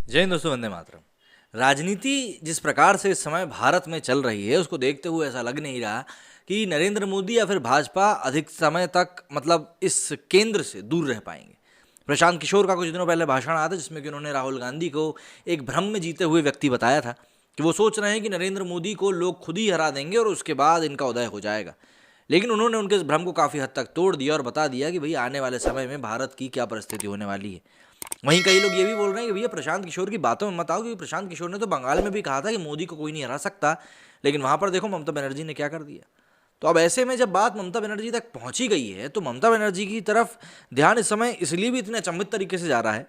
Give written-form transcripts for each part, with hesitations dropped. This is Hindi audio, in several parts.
जय हिंद दोस्तों, वंदे मातरम। राजनीति जिस प्रकार से इस समय भारत में चल रही है उसको देखते हुए ऐसा लग नहीं रहा कि नरेंद्र मोदी या फिर भाजपा अधिक समय तक इस केंद्र से दूर रह पाएंगे। प्रशांत किशोर का कुछ दिनों पहले भाषण आया था जिसमें कि उन्होंने राहुल गांधी को एक भ्रम में जीते हुए व्यक्ति बताया था कि वो सोच रहे हैं कि नरेंद्र मोदी को लोग खुद ही हरा देंगे और उसके बाद इनका उदय हो जाएगा। लेकिन उन्होंने उनके इस भ्रम को काफ़ी हद तक तोड़ दिया और बता दिया कि भाई आने वाले समय में भारत की क्या परिस्थिति होने वाली है। वहीं कई लोग ये भी बोल रहे हैं कि भैया प्रशांत किशोर की बातों में मत आओ, क्योंकि प्रशांत किशोर ने तो बंगाल में भी कहा था कि मोदी को कोई नहीं हरा सकता, लेकिन वहां पर देखो ममता बनर्जी ने क्या कर दिया। तो अब ऐसे में जब बात ममता बनर्जी तक पहुंची गई है तो ममता बनर्जी की तरफ ध्यान इस समय इसलिए भी इतने अचंभित तरीके से जा रहा है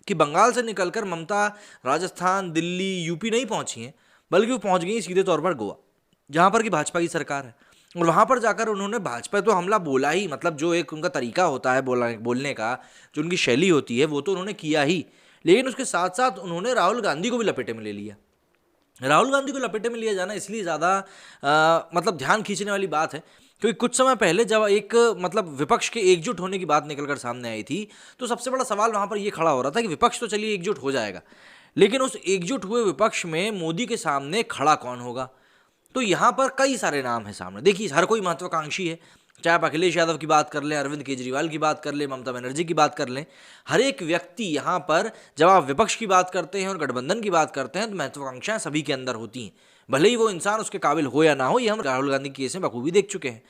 कि बंगाल से निकलकर ममता राजस्थान, दिल्ली, यूपी नहीं पहुंची हैं, बल्कि वो पहुंच गई सीधे तौर पर गोवा, जहां पर कि भाजपा की सरकार है। और वहां पर जाकर उन्होंने भाजपा तो हमला बोला ही, जो एक उनका तरीका होता है बोलने का, जो उनकी शैली होती है, वो तो उन्होंने किया ही। लेकिन उसके साथ साथ उन्होंने राहुल गांधी को भी लपेटे में ले लिया। राहुल गांधी को लपेटे में लिया जाना इसलिए ज़्यादा ध्यान खींचने वाली बात है क्योंकि कुछ समय पहले जब एक विपक्ष के एकजुट होने की बात निकलकर सामने आई थी तो सबसे बड़ा सवाल वहां पर यह खड़ा हो रहा था कि विपक्ष तो चलिए एकजुट हो जाएगा, लेकिन उस एकजुट हुए विपक्ष में मोदी के सामने खड़ा कौन होगा। तो यहाँ पर कई सारे नाम हैं सामने। देखिए, हर कोई महत्वाकांक्षी है, चाहे आप अखिलेश यादव की बात कर लें, अरविंद केजरीवाल की बात कर लें, ममता बनर्जी की बात कर लें, हर एक व्यक्ति यहाँ पर जब आप विपक्ष की बात करते हैं और गठबंधन की बात करते हैं तो महत्वाकांक्षाएं सभी के अंदर होती हैं, भले ही वो इंसान उसके काबिल हो या ना हो। ये हम राहुल गांधी की केस में बखूबी देख चुके हैं।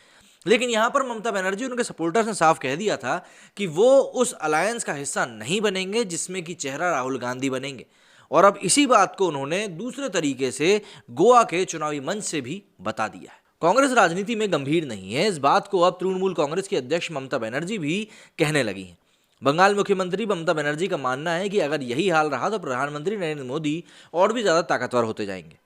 लेकिन यहाँ पर ममता बनर्जी उनके सपोर्टर्स ने साफ कह दिया था कि वो उस अलायंस का हिस्सा नहीं बनेंगे जिसमें कि चेहरा राहुल गांधी बनेंगे। और अब इसी बात को उन्होंने दूसरे तरीके से गोवा के चुनावी मंच से भी बता दिया है। कांग्रेस राजनीति में गंभीर नहीं है, इस बात को अब तृणमूल कांग्रेस की अध्यक्ष ममता बनर्जी भी कहने लगी हैं। बंगाल मुख्यमंत्री ममता बनर्जी का मानना है कि अगर यही हाल रहा तो प्रधानमंत्री नरेंद्र मोदी और भी ज्यादा ताकतवर होते जाएंगे।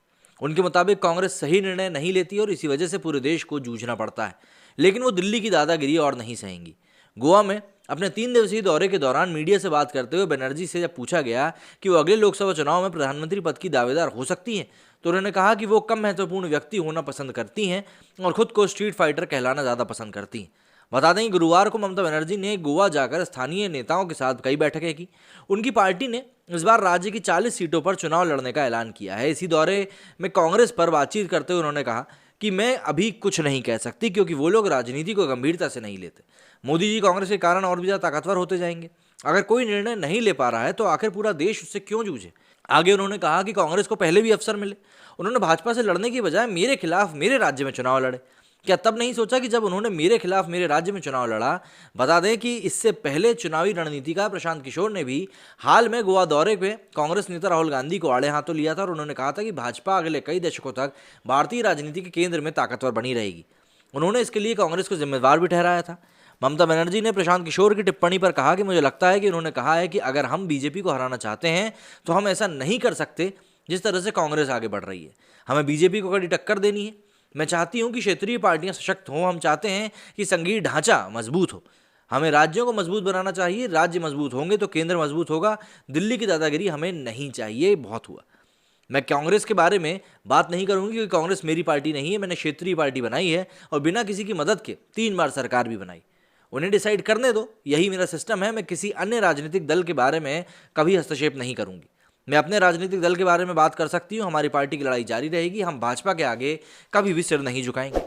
उनके मुताबिक कांग्रेस सही निर्णय नहीं लेती और इसी वजह से पूरे देश को जूझना पड़ता है, लेकिन वो दिल्ली की दादागिरी और नहीं सहेंगी। गोवा में अपने 3 दिवसीय दौरे के दौरान मीडिया से बात करते हुए बनर्जी से जब पूछा गया कि वो अगले लोकसभा चुनाव में प्रधानमंत्री पद की दावेदार हो सकती हैं, तो उन्होंने कहा कि वो कम महत्वपूर्ण व्यक्ति होना पसंद करती हैं और खुद को स्ट्रीट फाइटर कहलाना ज़्यादा पसंद करती हैं। बता दें कि गुरुवार को ममता बनर्जी ने गोवा जाकर स्थानीय नेताओं के साथ कई बैठकें की। उनकी पार्टी ने इस बार राज्य की 40 सीटों पर चुनाव लड़ने का ऐलान किया है। इसी दौरे में कांग्रेस पर बातचीत करते हुए उन्होंने कहा कि मैं अभी कुछ नहीं कह सकती क्योंकि वो लोग राजनीति को गंभीरता से नहीं लेते। मोदी जी कांग्रेस के कारण और भी ज़्यादा ताकतवर होते जाएंगे। अगर कोई निर्णय नहीं ले पा रहा है तो आखिर पूरा देश उससे क्यों जूझे। आगे उन्होंने कहा कि कांग्रेस को पहले भी अवसर मिले, उन्होंने भाजपा से लड़ने की बजाय मेरे खिलाफ मेरे राज्य में चुनाव लड़े। क्या तब नहीं सोचा कि जब उन्होंने मेरे खिलाफ मेरे राज्य में चुनाव लड़ा। बता दें कि इससे पहले चुनावी रणनीतिकार प्रशांत किशोर ने भी हाल में गोवा दौरे पे कांग्रेस नेता राहुल गांधी को आड़े हाथों लिया था और उन्होंने कहा था कि भाजपा अगले कई दशकों तक भारतीय राजनीति के केंद्र में ताकतवर बनी रहेगी। उन्होंने इसके लिए कांग्रेस को जिम्मेदार भी ठहराया था। ममता बनर्जी ने प्रशांत किशोर की टिप्पणी पर कहा कि मुझे लगता है कि उन्होंने कहा है कि अगर हम बीजेपी को हराना चाहते हैं तो हम ऐसा नहीं कर सकते जिस तरह से कांग्रेस आगे बढ़ रही है। हमें बीजेपी को कड़ी टक्कर देनी है। मैं चाहती हूं कि क्षेत्रीय पार्टियां सशक्त हों। हम चाहते हैं कि संघीय ढांचा मजबूत हो। हमें राज्यों को मजबूत बनाना चाहिए। राज्य मजबूत होंगे तो केंद्र मजबूत होगा। दिल्ली की दादागिरी हमें नहीं चाहिए, बहुत हुआ। मैं कांग्रेस के बारे में बात नहीं करूंगी क्योंकि कांग्रेस मेरी पार्टी नहीं है। मैंने क्षेत्रीय पार्टी बनाई है और बिना किसी की मदद के 3 बार सरकार भी बनाई। उन्हें डिसाइड करने दो, यही मेरा सिस्टम है। मैं किसी अन्य राजनीतिक दल के बारे में कभी हस्तक्षेप नहीं करूंगी। मैं अपने राजनीतिक दल के बारे में बात कर सकती हूँ। हमारी पार्टी की लड़ाई जारी रहेगी। हम भाजपा के आगे कभी भी सिर नहीं झुकाएंगे।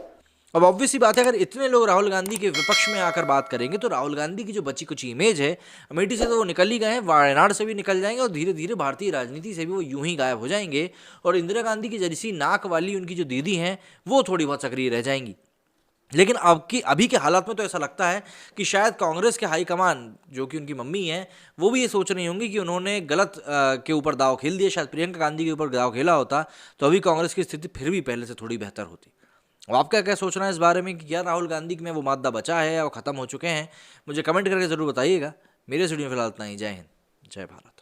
अब ऑब्वियस सी बात है, अगर इतने लोग राहुल गांधी के विपक्ष में आकर बात करेंगे तो राहुल गांधी की जो बची कुछ इमेज है, अमेठी से तो वो निकल ही गए हैं, वायनाड से भी निकल जाएंगे और धीरे धीरे भारतीय राजनीति से भी वो यूं ही गायब हो जाएंगे। और इंदिरा गांधी की जैसी नाक वाली उनकी जो दीदी हैं वो थोड़ी बहुत सक्रिय रह जाएंगी। लेकिन अभी के हालात में तो ऐसा लगता है कि शायद कांग्रेस के हाईकमान, जो कि उनकी मम्मी हैं, वो भी ये सोच रही होंगी कि उन्होंने गलत के ऊपर दाव खेल दिया। शायद प्रियंका गांधी के ऊपर दाव खेला होता तो अभी कांग्रेस की स्थिति फिर भी पहले से थोड़ी बेहतर होती। अब आपका क्या सोचना है इस बारे में कि क्या राहुल गांधी में वो मादा बचा है और ख़त्म हो चुके हैं? मुझे कमेंट करके ज़रूर बताइएगा। मेरे स्टूडियो में फिलहाल इतना ही। जय हिंद, जय भारत।